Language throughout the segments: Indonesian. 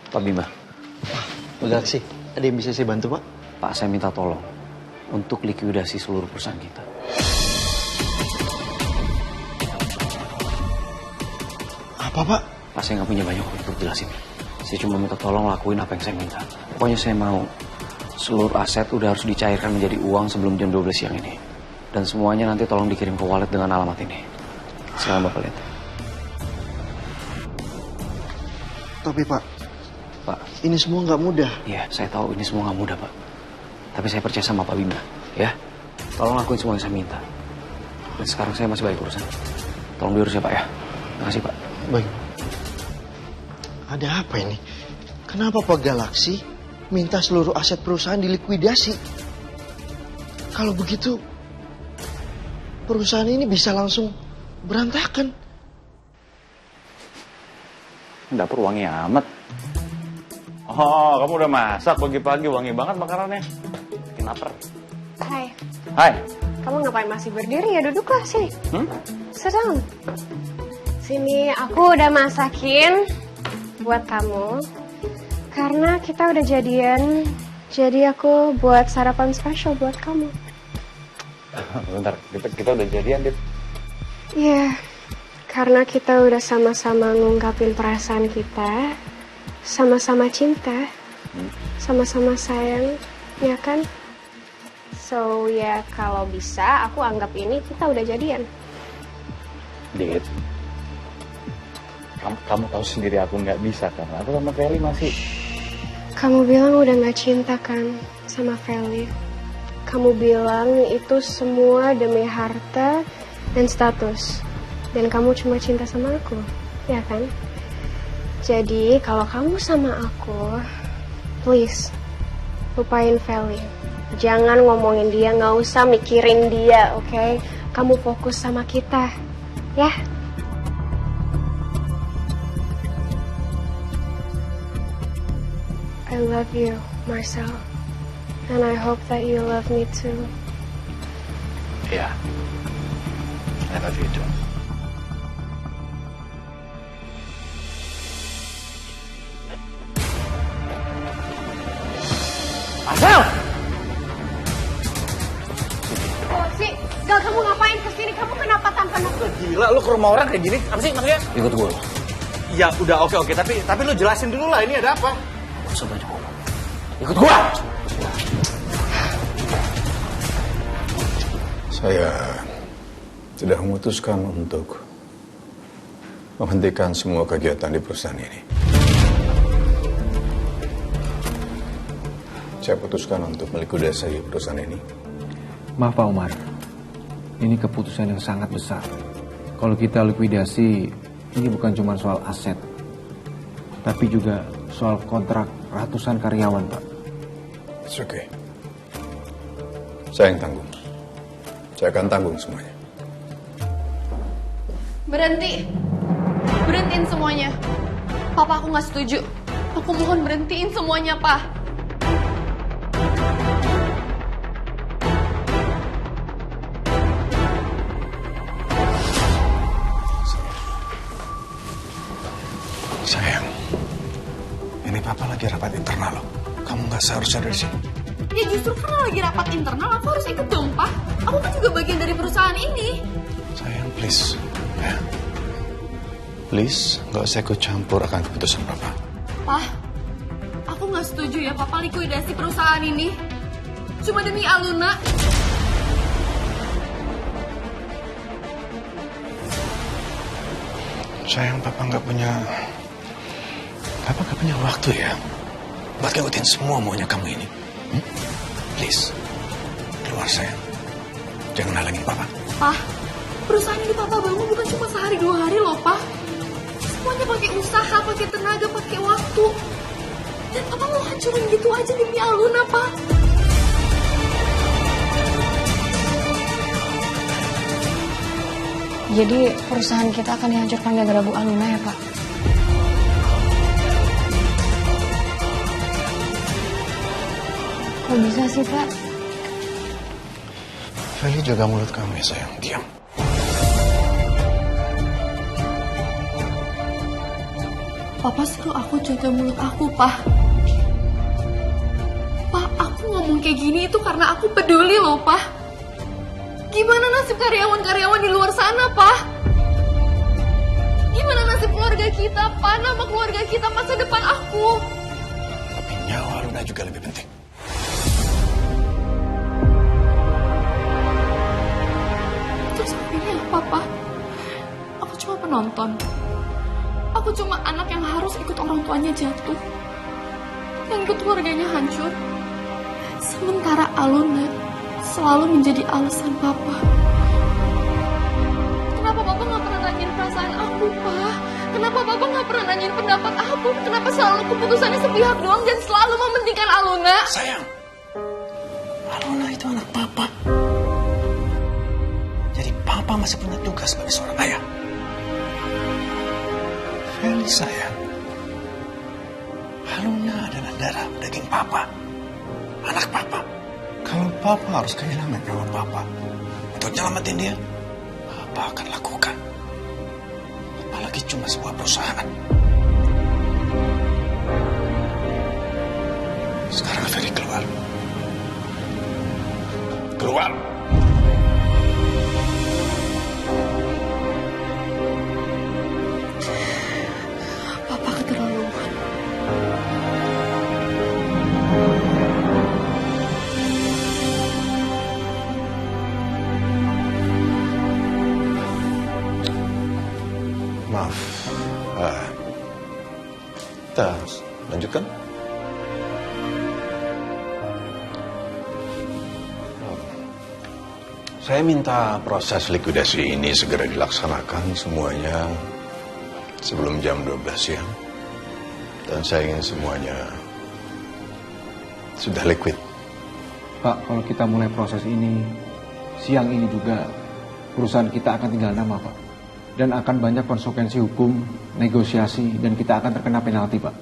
Pak Bima. Galaxy, ada yang bisa saya bantu, Pak? Pak, saya minta tolong untuk likuidasi seluruh perusahaan kita. Apa, Pak? Pak, saya nggak punya banyak waktu untuk jelasin. Saya cuma minta tolong lakuin apa yang saya minta. Pokoknya saya mau seluruh aset udah harus dicairkan menjadi uang sebelum jam 12 siang ini. Dan semuanya nanti tolong dikirim ke wallet dengan alamat ini. Silakan Bapak lihat. Tapi, Pak, Pak, ini semua nggak mudah. iya, saya tahu ini semua nggak mudah, Pak. Tapi saya percaya sama Pak Bima, ya. Tolong lakuin semua yang saya minta. Dan sekarang saya masih banyak urusan. Tolong diurus ya, Pak, ya. Terima kasih, Pak. Baik. Ada apa ini? Kenapa Pak Galaxy minta seluruh aset perusahaan dilikuidasi? Kalau begitu, perusahaan ini bisa langsung berantakan. Dapur wangi amat. Oh, kamu udah masak pagi-pagi, wangi banget makanannya. Bikin lapar. Hai, Hai. kamu ngapain masih berdiri ya? Duduklah sini. Sit down. Sini, aku udah masakin buat kamu. Karena kita udah jadian, jadi aku buat sarapan spesial buat kamu. Bentar, kita udah jadian, Dit. Iya, karena kita udah sama-sama ngungkapin perasaan kita, sama-sama cinta, sama-sama sayang, ya kan? So, ya kalau bisa aku anggap ini kita udah jadian. Dit. Kamu tahu sendiri aku nggak bisa kan? Aku sama Feli masih... Kamu bilang udah gak cinta kan sama Feli. Kamu bilang itu semua demi harta dan status. Dan kamu cuma cinta sama aku, ya kan? Jadi kalau kamu sama aku, please lupain Feli. Jangan ngomongin dia, gak usah mikirin dia, oke? Kamu fokus sama kita, ya? I love you, Marcel. And I hope that you love me too. Iya. I love you too. Marcel! Oh, sih, Gal, kamu ngapain kesini? Kamu kenapa tanpa aku? Gila, lu ke rumah orang kayak gini? Apa sih maksudnya? Ikut gue. Ya udah oke, tapi lu jelasin dulu lah ini ada apa? Gak usah banyak ngomong. Ikut gue! Saya sudah memutuskan untuk menghentikan semua kegiatan di perusahaan ini. Saya putuskan untuk melikuidasi perusahaan ini. Maaf Pak Umar, ini keputusan yang sangat besar. Kalau kita likuidasi, ini bukan cuma soal aset, tapi juga soal kontrak ratusan karyawan, Pak. It's okay. Saya yang tanggung. Saya akan tanggung semuanya. Berhentiin semuanya. Papa, aku gak setuju. Aku mohon berhentiin semuanya, Pak. Sayang, ini Papa lagi rapat internal loh. Kamu nggak seharusnya ada di sini. Ya justru karena lagi rapat internal, aku harus ikut dong, Pak. Aku kan juga bagian dari perusahaan ini. Sayang, please. Ya. Please, nggak usah ikut campur akan keputusan Papa. Pak, aku gak setuju ya Papa likuidasi perusahaan ini. Cuma demi Aluna. Sayang, Papa nggak punya waktu ya buat ngikutin semua maunya kamu ini. Please, keluar sayang. Jangan halangin Papa. Pak, perusahaan ini Papa bangun bukan cuma sehari 2 hari loh, Pak. Semuanya pakai usaha, pakai tenaga, pakai waktu. Dan Papa mau hancurin gitu aja demi Aluna, Pak. Jadi perusahaan kita akan dihancurkan gara-gara Bu Aluna ya, Pak? Kok bisa sih, Pak? Feli, jaga mulut kamu ya sayang. Diam. Papa suruh aku jaga mulut aku, Pak. Pak, aku ngomong kayak gini itu karena aku peduli loh, Pak. Gimana nasib karyawan-karyawan di luar sana, Pak? Gimana nasib keluarga kita, Pak? Nama keluarga kita, masa depan aku. Tapi nyawa Luna juga lebih penting. Terus akhirnya apa, Pak? Aku cuma penonton. Aku cuma anak yang harus ikut orang tuanya jatuh. Yang ikut keluarganya hancur. Sementara Alona selalu menjadi alasan Papa. Kenapa Papa gak pernah nanyain perasaan aku, Pak? Kenapa Papa gak pernah nanyain pendapat aku? Kenapa selalu keputusannya sepihak doang dan selalu mementingkan Alona? Sayang, Alona itu anak Papa. Jadi Papa masih punya tugas sebagai seorang ayah. Feli sayang, Alona adalah darah daging Papa. Anak Papa. Kalau Papa harus kehilangan nyawa Papa untuk nyelamatin dia, Papa akan lakukan. Apalagi cuma sebuah perusahaan. Sekarang Ferry keluar. Keluar! Papa keterlaluan. Maaf. Kita lanjutkan. Saya minta proses likuidasi ini segera dilaksanakan semuanya sebelum jam 12 siang. Dan saya ingin semuanya sudah liquid. Pak, kalau kita mulai proses ini, siang ini juga perusahaan kita akan tinggal nama, Pak. Dan akan banyak konsekuensi hukum, negosiasi, dan kita akan terkena penalti, Pak.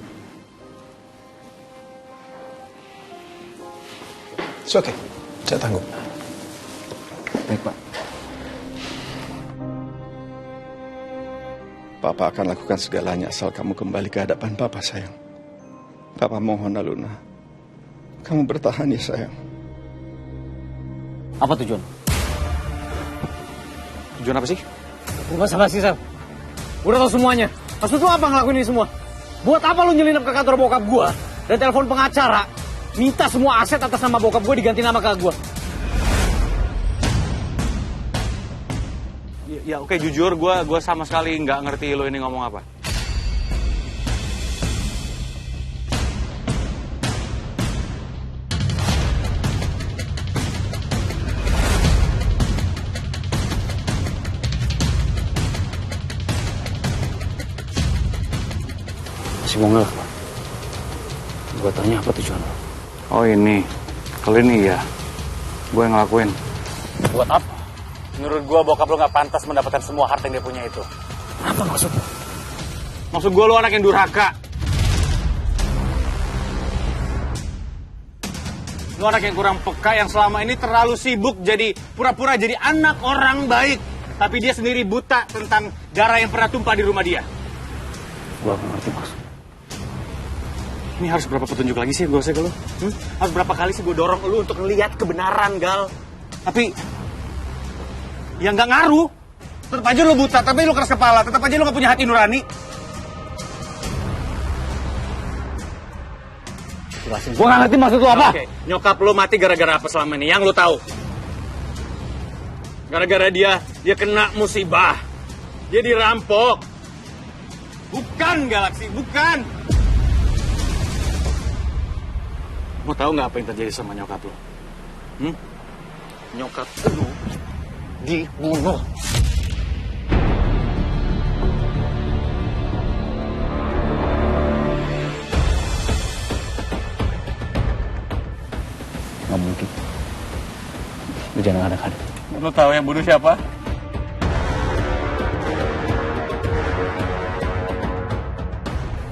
It's okay, saya tanggung. Baik, Pak. Papa akan lakukan segalanya asal kamu kembali ke hadapan Papa, sayang. Papa mohon, Aluna. Kamu bertahan ya, sayang. Apa tujuan? Tujuan apa sih? Bukan sama sih, Sam. Udah tau semuanya. Maksud lu apa ngelakuin ini semua? Buat apa lu nyelinap ke kantor bokap gua dan telepon pengacara minta semua aset atas nama bokap gua diganti nama ke gua? Ya oke, jujur gue sama sekali nggak ngerti lo ini ngomong apa. Masih mau ngelak, Pak? Gue tanya apa tujuan lo? Oh ini, kalau ini ya, gue yang ngelakuin. Buat apa? Menurut gue bokap lo nggak pantas mendapatkan semua harta yang dia punya itu. Apa maksud lo? Maksud gue lo anak yang durhaka. Lo anak yang kurang peka yang selama ini terlalu sibuk jadi pura-pura jadi anak orang baik. Tapi dia sendiri buta tentang darah yang pernah tumpah di rumah dia. Gue gak ngerti maksud. Ini harus berapa petunjuk lagi sih gue ke lo? Harus berapa kali sih gue dorong lo untuk ngelihat kebenaran, Gal? Tapi ya nggak ngaruh. Tetap aja lo buta, tapi lo keras kepala. Tetap aja lo nggak punya hati nurani. Jelasin. Gue gak ngerti maksud lo apa? Oke, nyokap lo mati gara-gara apa selama ini? Yang lo tahu? Gara-gara dia kena musibah. Dia dirampok. Bukan, Galaksi, bukan. Mau tahu nggak apa yang terjadi sama nyokap lo? Nyokap lo dibunuh. Nggak mungkin. Lu jangan ada-ada. Lo tahu yang bunuh siapa?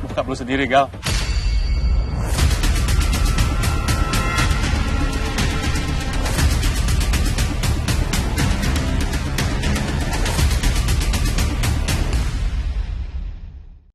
Bokap lo sendiri, Gal.